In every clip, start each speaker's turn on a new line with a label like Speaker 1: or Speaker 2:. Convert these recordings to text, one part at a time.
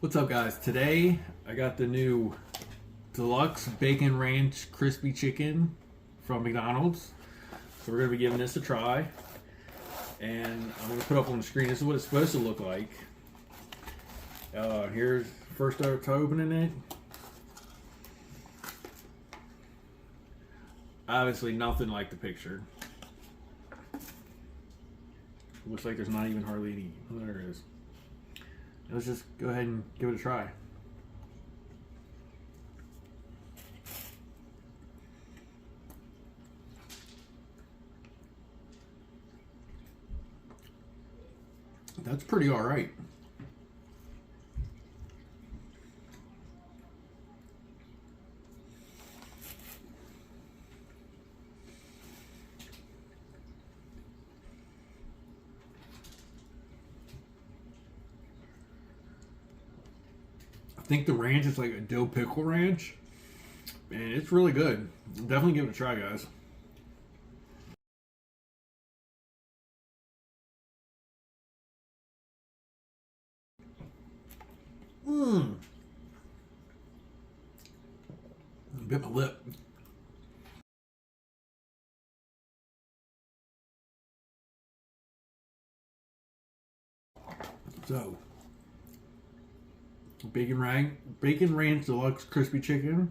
Speaker 1: What's up, guys? Today I got the new deluxe bacon ranch crispy chicken from McDonald's. So we're gonna be giving this a try, and I'm gonna put up on the screen. This is what it's supposed to look like. Here's first to opening it. Obviously, nothing like the picture. Looks like there's not even hardly any. Oh, there it is. Let's just go ahead and give it a try. That's pretty all right. I think the ranch is like a dill pickle ranch, and it's really good. Definitely give it a try, guys. Mmm. Bit my lip. So, bacon ranch deluxe crispy chicken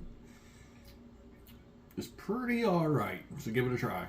Speaker 1: is pretty all right. So give it a try.